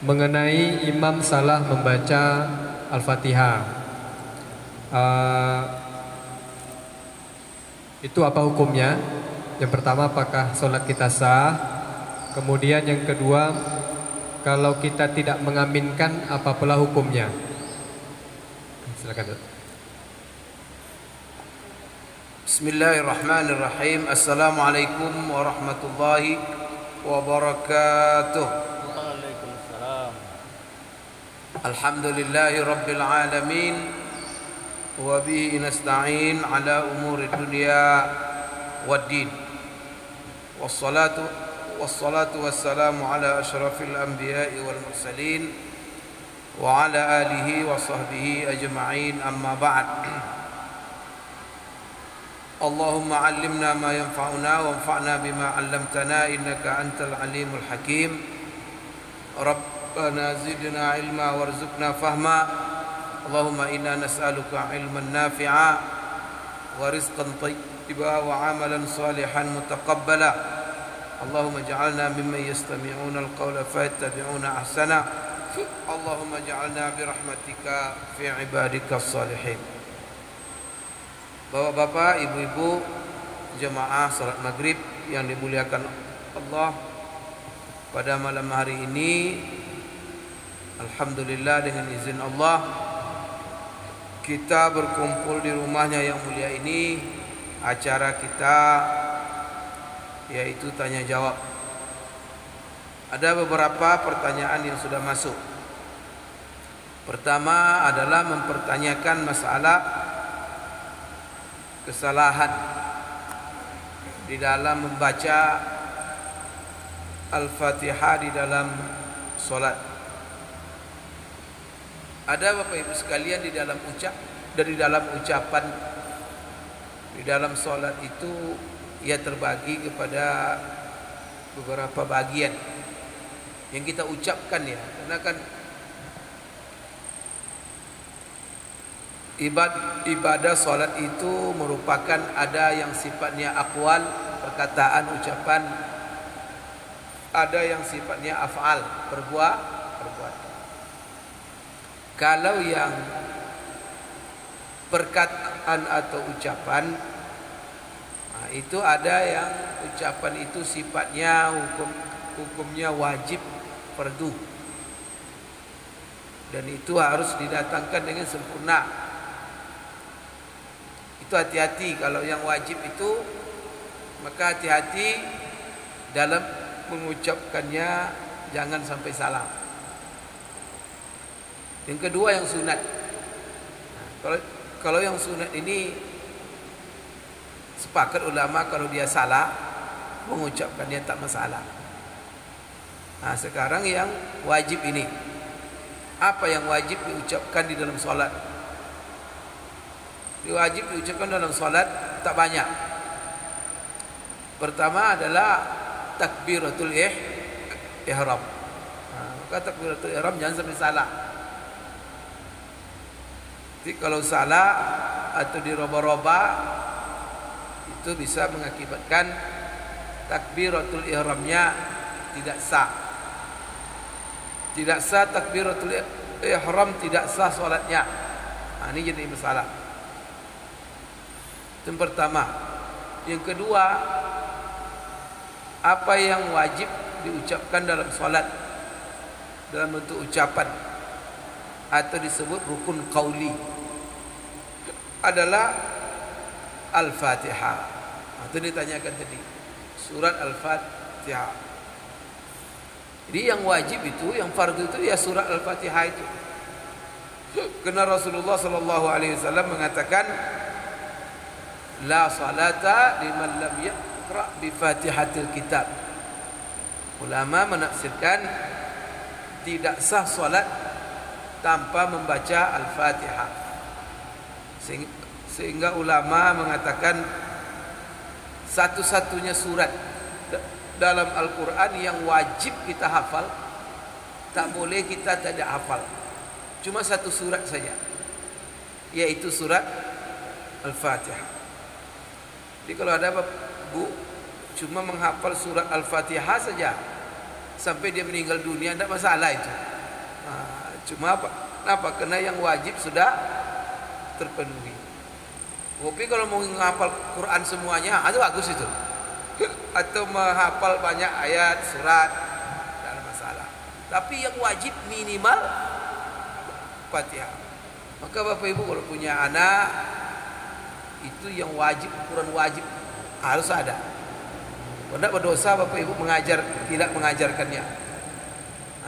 mengenai imam salah membaca Al-Fatihah. Itu apa hukumnya? Yang pertama, apakah sholat kita sah? Kemudian yang kedua, kalau kita tidak mengaminkan, apa pula hukumnya? Silakan. Bismillahirrahmanirrahim. Assalamualaikum warahmatullahi wabarakatuh. Waalaikumsalam. Alhamdulillahi rabbil alamin. Wa bihi nasta'in ala umuri dunya waddin. Wassalatu wassalamu ala asyrafil anbiya'i wal mursalin wa ala alihi wa sahbihi ajma'in, amma ba'd. Allahumma 'allimna ma yanfa'una wanfa'na bima 'allamtana innaka antal alimul hakim. Rabbana zidna ilma warzuqna fahma. Allahumma inna nas'aluka ilman nafi'a wa rizqan thayyiba wa 'amalan salihan mutaqabbala. Allahumma ij'alna mimman yastami'una al-qawla fayattabi'una ahsana. Allahumma ij'alna bi rahmatika fi ibadika as-salihin. Bapak-bapak, ibu-ibu, jemaah salat maghrib yang dimuliakan Allah, pada malam hari ini alhamdulillah dengan izin Allah kita berkumpul di rumahnya yang mulia ini. Acara kita yaitu tanya jawab. Ada beberapa pertanyaan yang sudah masuk. Pertama adalah mempertanyakan masalah kesalahan di dalam membaca Al-Fatihah di dalam solat. Ada Bapak Ibu sekalian, di dalam ucapan di dalam solat itu ia terbagi kepada beberapa bagian yang kita ucapkan, ya, karena kan ibadah solat itu merupakan ada yang sifatnya aqwal, perkataan, ucapan, ada yang sifatnya af'al, perbuatan. Kalau yang perkataan atau ucapan, nah, itu ada yang ucapan itu sifatnya hukumnya wajib, fardu, dan itu harus didatangkan dengan sempurna. Itu hati-hati kalau yang wajib itu, maka hati-hati dalam mengucapkannya, jangan sampai salah. Yang kedua yang sunat. Kalau yang sunat ini sepakat ulama kalau dia salah mengucapkannya tak masalah. Nah, sekarang yang wajib ini, apa yang wajib diucapkan di dalam solat? Wajib diucapkan dalam solat tak banyak. Pertama adalah takbiratul ihram. Maka takbiratul ihram jangan sampai salah. Jadi kalau salah atau diroba-roba itu bisa mengakibatkan takbiratul ihramnya tidak sah. Tidak sah takbiratul ihram, tidak sah solatnya. Nah, ini jadi masalah. Yang pertama. Yang kedua, apa yang wajib diucapkan dalam solat dalam bentuk ucapan atau disebut rukun qauli adalah Al-Fatihah. Itu ditanyakan tadi, surat Al-Fatihah. Jadi yang wajib itu, yang fardu itu ya surat Al-Fatihah itu. Karena Rasulullah sallallahu alaihi wasallam mengatakan, la salata liman lam yaqra bi Fatihatil kitab. Ulama menafsirkan tidak sah salat tanpa membaca Al-Fatihah. Sehingga ulama mengatakan satu-satunya surat dalam Al-Quran yang wajib kita hafal, tak boleh kita tidak hafal, cuma satu surat saja, yaitu surat Al-Fatihah. Jadi kalau ada Bu cuma menghafal surat Al-Fatihah saja, sampai dia meninggal dunia, tidak masalah itu. Cuma apa? Kenapa? Karena yang wajib sudah terpenuhi. Tapi kalau mau menghafal Quran semuanya, itu bagus itu. Atau menghafal banyak ayat, surat, tidak ada masalah. Tapi yang wajib minimal Fatihah. Maka Bapak Ibu kalau punya anak, itu yang wajib, ukuran wajib harus ada. Kalau tidak berdosa Bapak Ibu tidak mengajarkannya.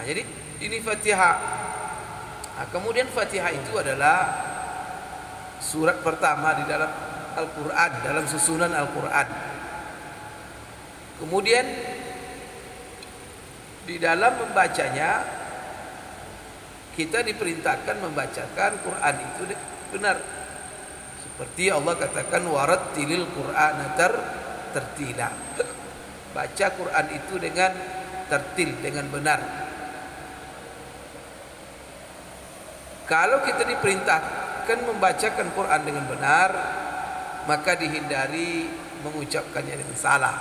Jadi ini Fatihah. Kemudian Fatihah itu adalah surat pertama di dalam Al-Quran, dalam susunan Al-Quran. Kemudian di dalam membacanya kita diperintahkan membacakan Quran itu benar. Seperti Allah katakan warattilil Qur'ana tertila. Baca Quran itu dengan tertil, dengan benar. Kalau kita diperintahkan membacakan Quran dengan benar, maka dihindari mengucapkannya dengan salah.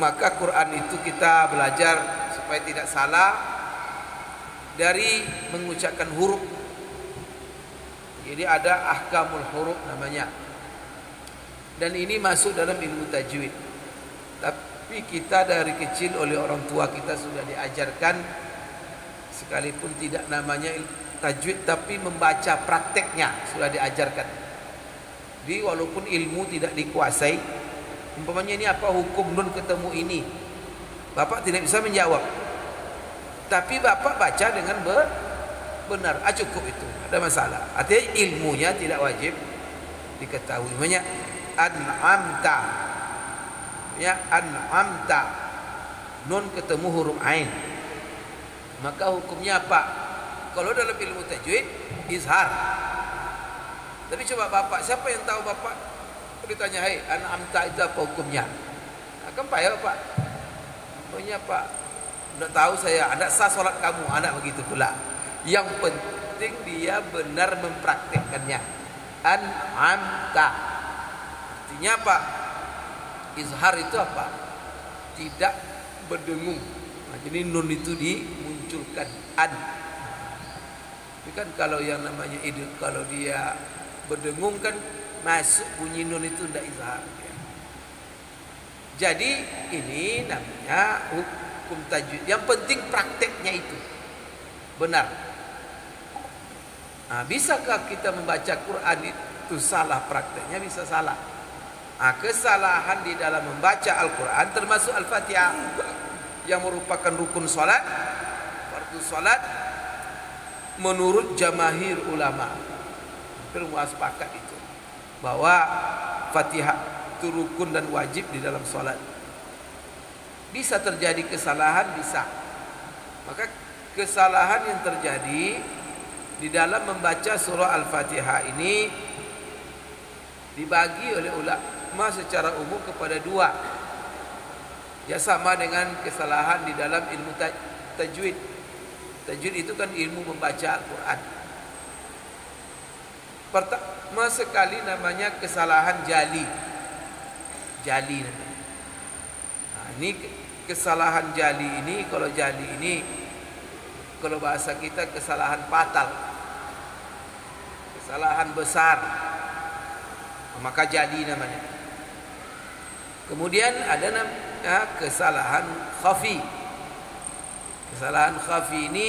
Maka Quran itu kita belajar supaya tidak salah dari mengucapkan huruf. Jadi ada ahkamul huruf namanya. Dan ini masuk dalam ilmu tajwid. Tapi kita dari kecil oleh orang tua kita sudah diajarkan, sekalipun tidak namanya tajwid, tapi membaca prakteknya sudah diajarkan. Jadi walaupun ilmu tidak dikuasai, umpamanya ini apa hukum nun ketemu ini, Bapak tidak bisa menjawab, tapi Bapak baca dengan benar, cukup itu, ada masalah. Artinya ilmunya tidak wajib diketahui. Namanya an'amta, ya an'amta, nun ketemu huruf ain, maka hukumnya apa? Kalau dalam ilmu tajwid izhar. Tapi coba Bapak, siapa yang tahu Bapak? Ditanya, "Hei, an'amta itu apa hukumnya?" Akan payah Bapak. Pokoknya Pak, tidak tahu saya, ada sah salat kamu, anak begitu pula. Yang penting dia benar mempraktikkannya. An'amta. Artinya apa? Izhar itu apa? Tidak berdengung. Jadi nun itu dimunculkan Tapi kan kalau yang namanya kalau dia berdengung kan masuk bunyi nun itu tidak izhar. Jadi ini namanya hukum tajwid. Yang penting prakteknya itu benar. Bisakah kita membaca Quran itu salah prakteknya? Bisa salah. Kesalahan di dalam membaca Al-Quran termasuk Al-Fatihah yang merupakan rukun salat, fardu salat menurut jamahir ulama. Semua sepakat itu bahwa Fatihah itu rukun dan wajib di dalam salat. Bisa terjadi kesalahan, bisa. Maka kesalahan yang terjadi di dalam membaca surah Al-Fatihah ini dibagi oleh ulama secara umum kepada dua. Ya, sama dengan kesalahan di dalam ilmu tajwid. Tajwid itu kan ilmu membaca Al-Quran. Pertama sekali namanya kesalahan jali. Jali namanya. Ini kesalahan jali ini, kalau jali ini kalau bahasa kita kesalahan fatal, kesalahan besar, maka jali namanya. Kemudian ada namanya kesalahan khafi. Kesalahan khafi ini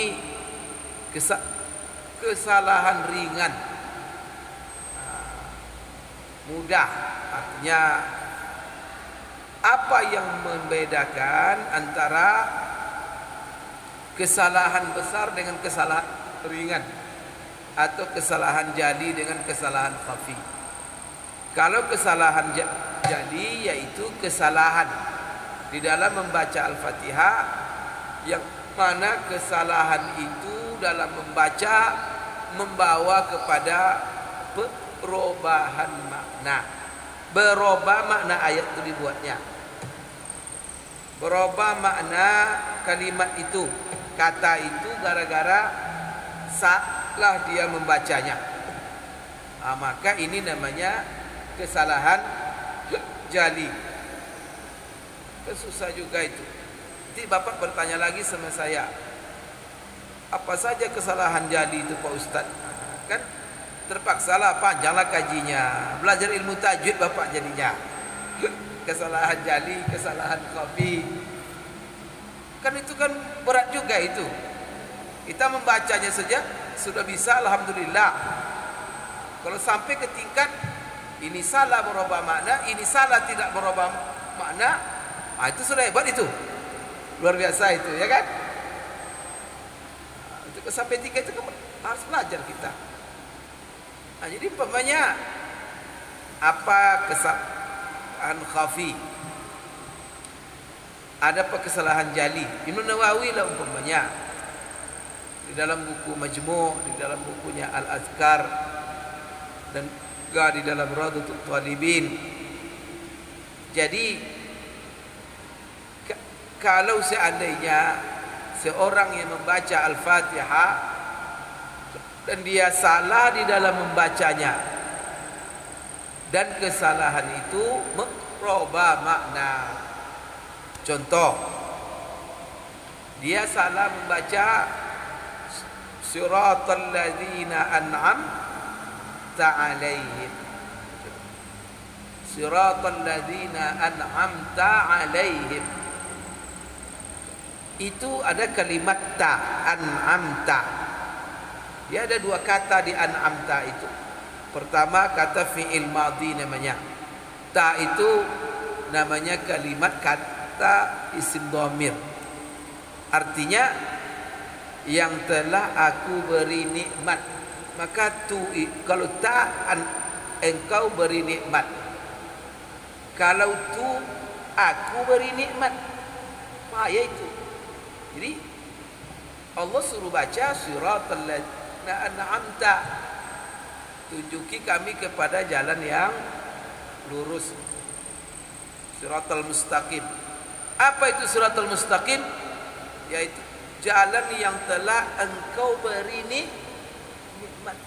kesalahan ringan, mudah. Artinya apa yang membedakan antara kesalahan besar dengan kesalahan ringan, atau kesalahan jali dengan kesalahan khafi? Kalau kesalahan jali yaitu kesalahan di dalam membaca Al-Fatihah, yang mana kesalahan itu dalam membaca membawa kepada perubahan makna. Berubah makna ayat itu dibuatnya, berubah makna kalimat itu, kata itu, gara-gara salah dia membacanya. Maka ini namanya kesalahan jali. Susah juga itu. Nanti Bapak bertanya lagi sama saya, apa saja kesalahan jali itu Pak Ustadz? Kan terpaksalah, panjanglah kajinya. Belajar ilmu tajwid Bapak jadinya. Kesalahan jali, kesalahan khafi. Kan itu kan berat juga itu. Kita membacanya saja sudah bisa, alhamdulillah. Kalau sampai ke tingkat ini salah merubah makna, ini salah tidak merubah makna, itu sudah hebat itu. Luar biasa itu, ya kan? Untuk sampai tingkat itu harus belajar kita. Nah, jadi umpamanya apa kesalahan khafi? Ada apa kesalahan jali? Imam Nawawi lah umpamanya. Di dalam buku Majmu', di dalam bukunya Al-Azkar, dan juga di dalam Rawdatul Talibin. Jadi kalau seandainya seorang yang membaca Al-Fatihah dan dia salah di dalam membacanya, dan kesalahan itu merubah makna. Contoh, dia salah membaca Siratal ladzina an'amta 'alaihim. Siratal ladzina an'amta 'alaihim. Itu ada kalimat ta, an'amta. Dia ada dua kata di an'amta itu. Pertama kata fi'il madhi namanya. Ta itu namanya kalimat kata isim dhamir. Artinya yang telah aku beri nikmat. Maka tu, kalau ta, engkau beri nikmat. Kalau tu, aku beri nikmat. Bahaya itu. Jadi Allah suruh baca siratal ladzina an'amta, tunjuki kami kepada jalan yang lurus, siratal mustaqim. Apa itu siratal mustaqim? Yaitu jalan yang telah engkau beri nikmat.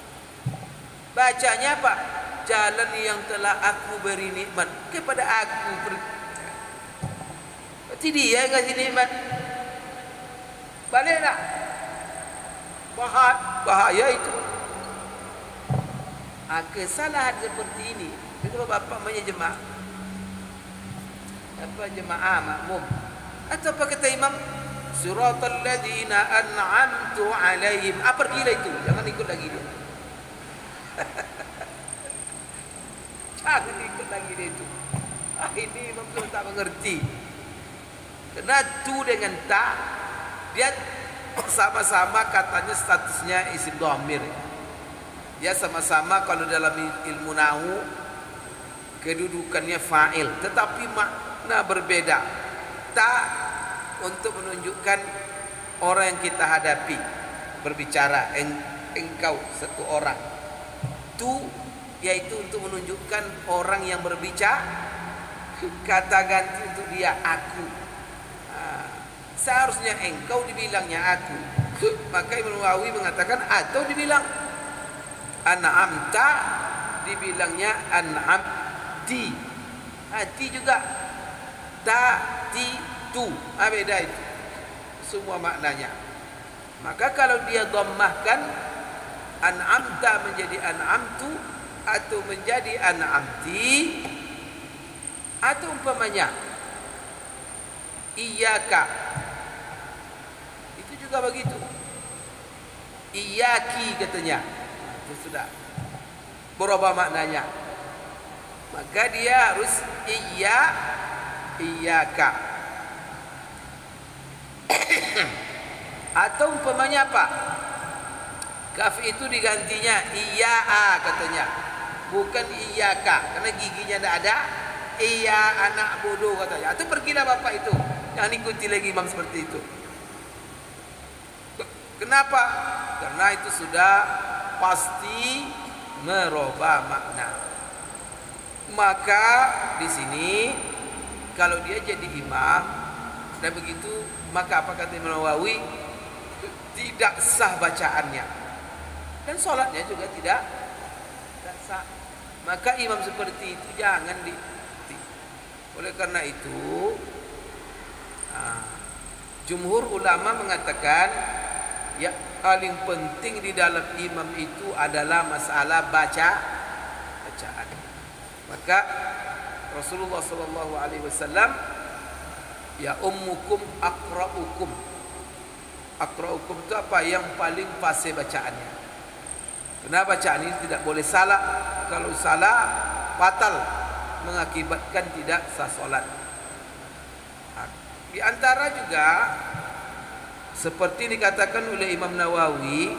Bacanya apa? Jalan yang telah aku beri nikmat. Kepada aku berarti dia yang kasih nikmat. Balik tak? Bahaya itu. Kesalahan seperti ini, kalau Bapak menjemaah, apa jemaah makmum, atau apa kata imam, Siratal ladzina an'amtu 'alaihim. Pergi lah itu, jangan ikut lagi dia. Jangan ikut lagi dia itu. Ini imam tu tak mengerti. Karena tu dengan ta, dia sama-sama katanya statusnya isim dhamir. Dia sama-sama kalau dalam ilmu nahwu kedudukannya fa'il, tetapi makna berbeda. Ta untuk menunjukkan orang yang kita hadapi, berbicara, engkau satu orang. Tu yaitu untuk menunjukkan orang yang berbicara, kata ganti untuk dia, aku. Seharusnya engkau dibilangnya aku. Maka Imam Nawawi mengatakan atau dibilang an'amta, dibilangnya an'amti. Hati juga ta, ti, tu. Beda itu semua maknanya. Maka kalau dia dhammahkan an'amta menjadi an'amtu, atau menjadi an'amti, atau umpamanya iyyaka, itu juga begitu. Iyyaki katanya, itu sudah berubah maknanya. Maka dia harus iyyaka. Atau umpamanya apa? Kaf itu digantinya iyya'a katanya, bukan iyyaka, karena giginya tidak ada. Iya anak bodoh katanya. Atau pergilah bapak itu, jangan ikuti lagi imam seperti itu. Kenapa? Karena itu sudah pasti merubah makna. Maka di sini kalau dia jadi imam dan begitu, maka apa kata Imam Nawawi? Tidak sah bacaannya dan sholatnya juga tidak sah. Maka imam seperti itu jangan oleh karena itu Jumhur ulama mengatakan yang paling penting di dalam imam itu adalah masalah bacaan. Maka Rasulullah sallallahu alaihi wasallam ya ummukum aqra'ukum. Aqra'ukum itu apa? Yang paling fasih bacaannya. Karena bacaan ini tidak boleh salah. Kalau salah fatal, mengakibatkan tidak sah salat. Di antara juga seperti dikatakan oleh Imam Nawawi,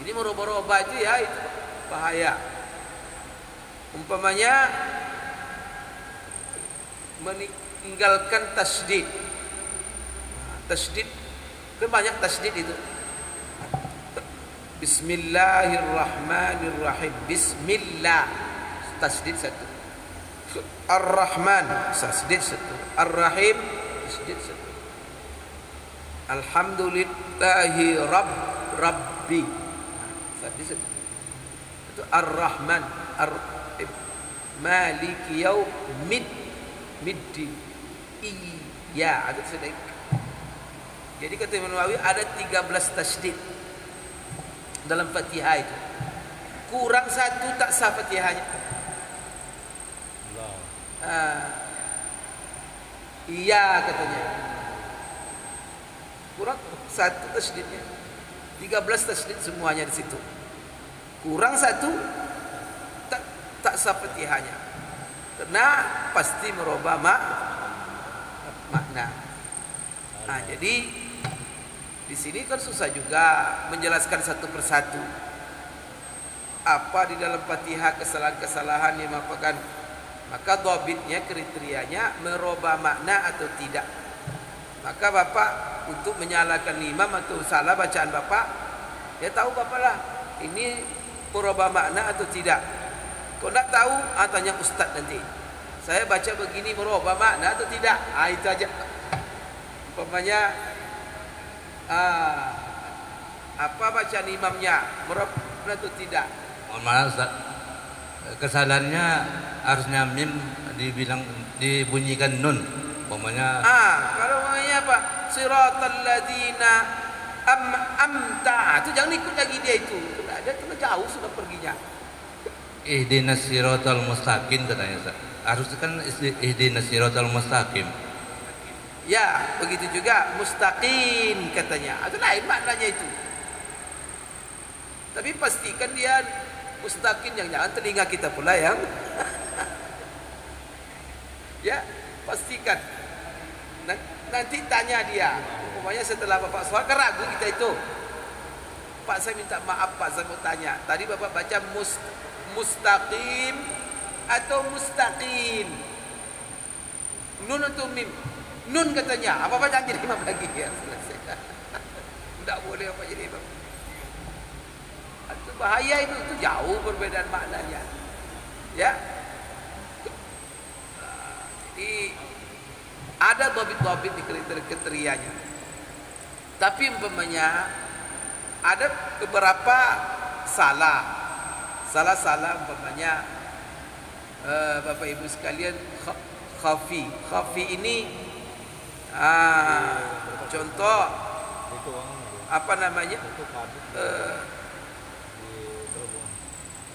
ini merubah-rubah itu ya, itu bahaya. Umpamanya meninggalkan tasydid. Tasydid kan banyak tasydid itu. Bismillahirrahmanirrahim. Bismillah tasydid satu. Ar-Rahman tasydid satu. Ar-Rahim tasydid satu. Alhamdulillahi rabbi tasydid satu. Itu Ar-Rahman Ar-Rahim Maliki yaumiddin. Iya, ada sedikit. Jadi kata Imam Nawawi ada 13 tasydid dalam Fatihah itu. Kurang satu tak sah Fatihahnya. Iya katanya. Kurang satu tasydidnya. 13 tasydid semuanya di situ. Kurang satu tak sah Fatihahnya. Karena pasti merubah makna. Nah, jadi di sini kan susah juga menjelaskan satu persatu apa di dalam Fatihah kesalahan-kesalahan yang merupakan, maka dhabitnya, kriterianya merubah makna atau tidak. Maka Bapak untuk menyalahkan imam atau salah bacaan Bapak, ya tahu Bapak lah ini merubah makna atau tidak. Kalau tidak tahu, tanya Ustaz nanti. Saya baca begini merubah makna atau tidak? Itu aja. Umpamanya apa bacaan imamnya merubah atau tidak? Mohon maaf Ustaz, kesalahannya harusnya mim dibunyikan nun. Umpamanya kalau umpamanya apa? Siratal ladzina amta, itu jangan ikut lagi dia itu. Dia terlalu jauh sudah perginya. ihdinas siratal mustaqim katanya Ustaz. Harusnya kan ihdinas siratal mustaqim. Ya, begitu juga mustaqim katanya. Itu lain maknanya itu. Tapi pastikan dia mustaqim, jangan telinga kita pula yang ya, pastikan. Nanti tanya dia. Umpamanya setelah Bapak sholat kan ragu kita itu. Pak, saya minta maaf Pak, saya mau tanya. Tadi Bapak baca mustaqim atau mustaqim? Nun atau mim? Nun katanya. Apa jangan jadi imam lagi ya? Selesai. Tidak boleh apa jadi imam. Itu bahaya itu jauh perbedaan maknanya. Ya. Jadi ada dhabit-dhabit di kriterianya. Tapi umpamanya ada beberapa salah umpamanya Bapak Ibu sekalian, khafi ini contoh apa namanya,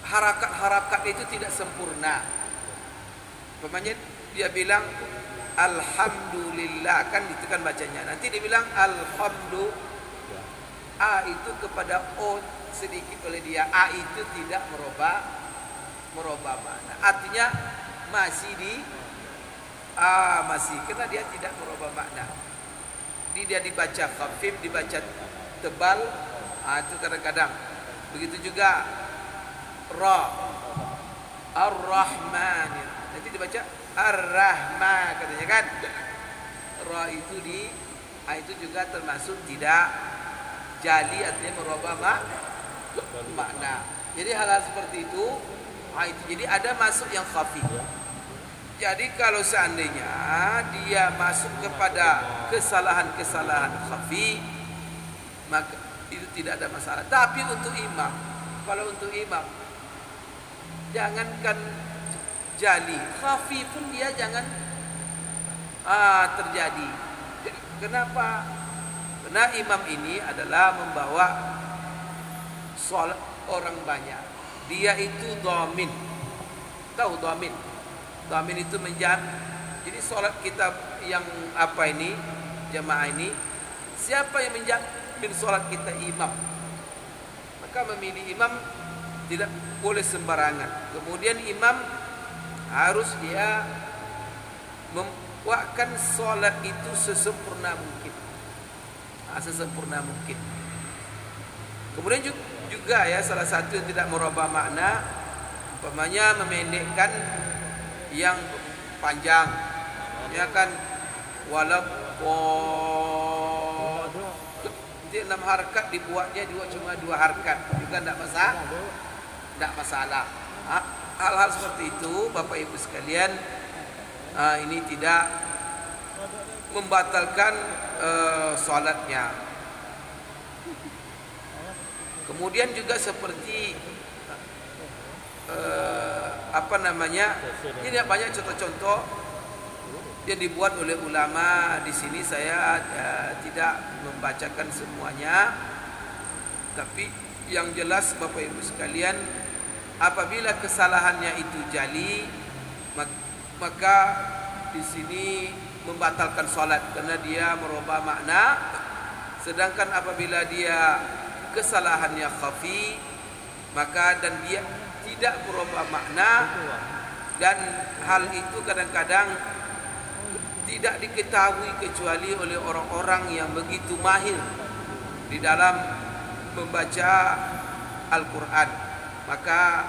harakat itu tidak sempurna. Umpamanya dia bilang alhamdulillah, kan itu kan bacanya. Nanti dia bilang alhamdulillah, a itu kepada o sedikit oleh dia. A itu tidak merubah makna. Artinya masih masih, karena dia tidak merubah makna. Dia dibaca khafif, dibaca tebal, itu kadang-kadang. Begitu juga ra, ar-rahman, nanti dibaca ar-rahman katanya kan. Ra itu itu juga termasuk tidak jali, artinya merubah makna. Jadi hal-hal seperti itu, jadi ada masuk yang khafi. Jadi kalau seandainya dia masuk kepada kesalahan-kesalahan khafi, maka itu tidak ada masalah. Tapi untuk imam, kalau untuk imam, jangankan jali, khafi pun dia jangan terjadi. Jadi Kenapa? Karena imam ini adalah membawa sholat orang banyak. Dia itu dhamin. Tahu dhamin? Dhamin itu menjamin. Jadi sholat kita yang apa ini, jamaah ini, siapa yang menjamin sholat kita? Imam. Maka memilih imam tidak boleh sembarangan. Kemudian imam harus dia membuatkan sholat itu sesempurna mungkin, sesempurna mungkin. Kemudian juga ya, salah satu yang tidak merubah makna, umpamanya memendekkan yang panjang, ya kan, dia 6 harkat dibuatnya cuma 2 harkat juga tidak masalah. Hal-hal seperti itu Bapak Ibu sekalian, ini tidak membatalkan sholatnya. Kemudian juga seperti ini banyak contoh-contoh yang dibuat oleh ulama. Di sini saya tidak membacakan semuanya, tapi yang jelas Bapak Ibu sekalian, apabila kesalahannya itu jali, maka di sini membatalkan sholat karena dia merubah makna. Sedangkan apabila dia kesalahannya khafi, maka dan dia tidak merubah makna, dan hal itu kadang-kadang tidak diketahui kecuali oleh orang-orang yang begitu mahir di dalam membaca Al-Quran, maka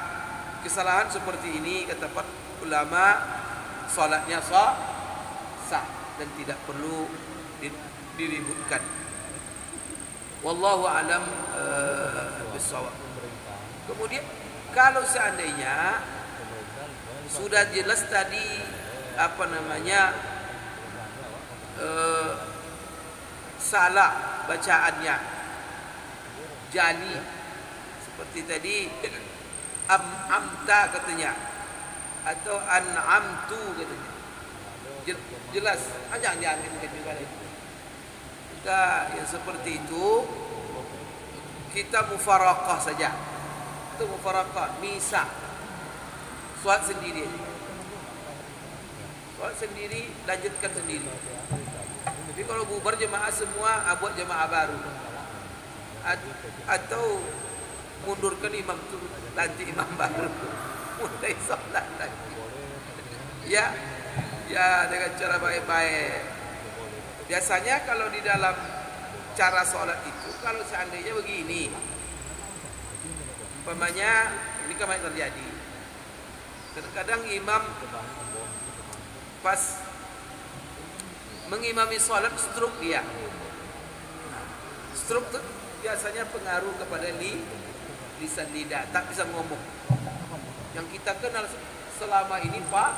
kesalahan seperti ini kata para ulama salatnya sah dan tidak perlu diributkan. Wallahu alam bissawab. Kemudian kalau seandainya sudah jelas tadi salah bacaannya, jali seperti tadi amta katanya atau an'amtu katanya, jelas jangan juga kita yang seperti itu kita mufaraqah saja. Itu mufaraqah, misa, solat sendiri, lanjutkan sendiri. Tapi kalau bubar jemaah semua, buat jemaah baru, atau mundurkan imam itu, nanti imam baru mulai sholat lagi. Ya dengan cara baik-baik. Biasanya kalau di dalam cara sholat itu, kalau seandainya begini, umpamanya ini kemarin terjadi, kadang-kadang imam pas mengimami sholat stroke dia. Stroke itu biasanya pengaruh kepada lisan lidah, tak bisa ngomong. Yang kita kenal selama ini Pak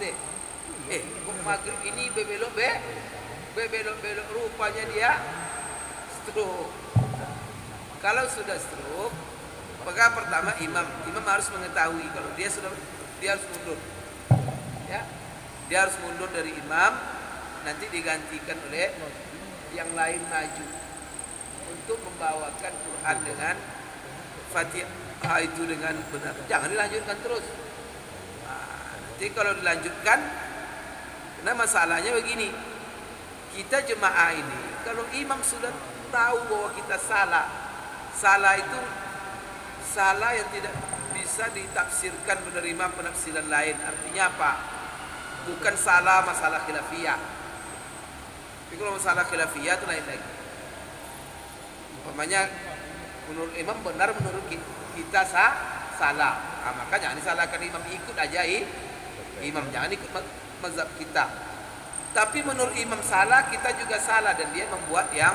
Sek, kok maghrib ini bebelok rupanya dia stroke. Kalau sudah stroke, maka pertama imam harus mengetahui kalau dia harus mundur. Ya, dia harus mundur dari imam, nanti digantikan oleh yang lain maju untuk membawakan Quran dengan Fatihah itu dengan benar. Jangan dilanjutkan terus. Nanti kalau dilanjutkan, karena masalahnya begini, kita jemaah ini kalau imam sudah tahu bahwa kita salah itu salah yang tidak bisa ditafsirkan menerima penafsiran lain. Artinya apa? Bukan salah masalah khilafiyah. Tapi kalau masalah khilafiyah itu lain lagi. Umpamanya menurut imam benar, menurut kita salah. Maka jangan disalahkan imam, ikut aja imam, jangan ikut mazhab kita. Tapi menurut imam salah, kita juga salah, dan dia membuat yang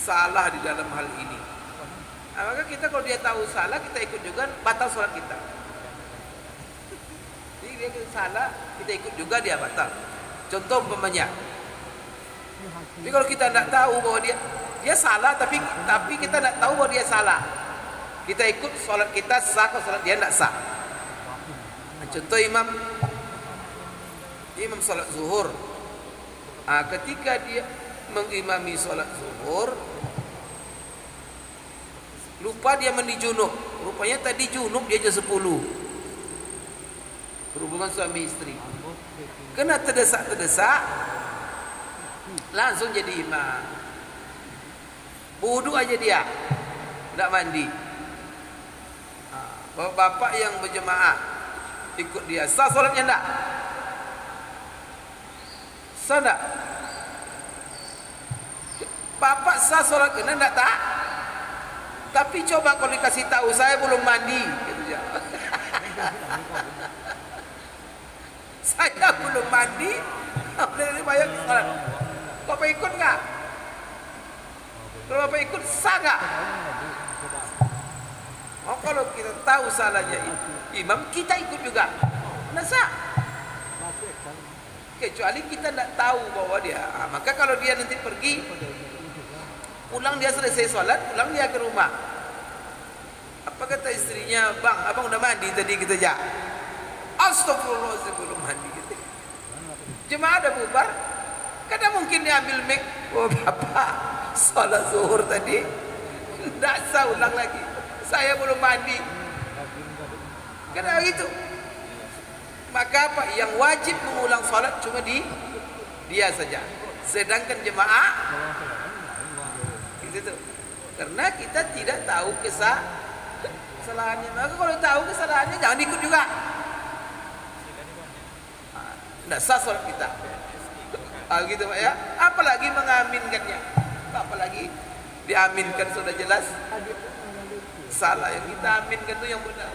salah di dalam hal ini. Maka kita kalau dia tahu salah, kita ikut juga, batal sholat kita. Jadi dia salah, kita ikut juga, dia batal. Contoh umpamanya, jadi kalau kita tidak tahu bahwa dia salah, tapi kita tidak tahu bahwa dia salah, kita ikut sholat kita sah, kalau sholat dia tidak sah. Contoh imam salat zuhur. Ketika dia mengimami salat zuhur, lupa dia mandi junub. Rupanya tadi junub dia jam 10. Berhubungan suami istri. Kena terdesak-terdesak, langsung jadi imam. Wudu aja dia, tidak mandi. Bapak yang berjemaah ikut dia, sah solatnya enggak? Sah enggak? Bapak sah solat kena enggak tak? Tapi coba kalau dikasih tahu saya belum mandi, gitu ya. Saya belum mandi, boleh bayar solat. Bapak ikut enggak? Kalau Bapak ikut sah enggak? Oh, kalau kita tahu salahnya imam, kita ikut juga. Tidak sah. Kecuali kita tidak tahu bahwa dia. Maka kalau dia nanti pergi, pulang dia selesai sholat, pulang dia ke rumah. Apa kata istrinya, bang, abang udah mandi tadi kita aja. Astagfirullahaladzim, belum mandi gitu. Jemaah ada bubar. Kadang mungkin dia ambil mic. Oh bapak, sholat zuhur tadi tidak sah, ulang lagi. Saya belum mandi. Kenapa gitu? Maka apa? Yang wajib mengulang salat cuma dia saja. Sedangkan jemaah gitu. Karena kita tidak tahu kesalahannya. Maka kalau tahu kesalahannya jangan ikut juga. Tidak sah salat kita. Gitu Pak ya. Apalagi mengaminkannya. Apalagi diaminkan sudah jelas salah, yang kita aminkan itu yang benar.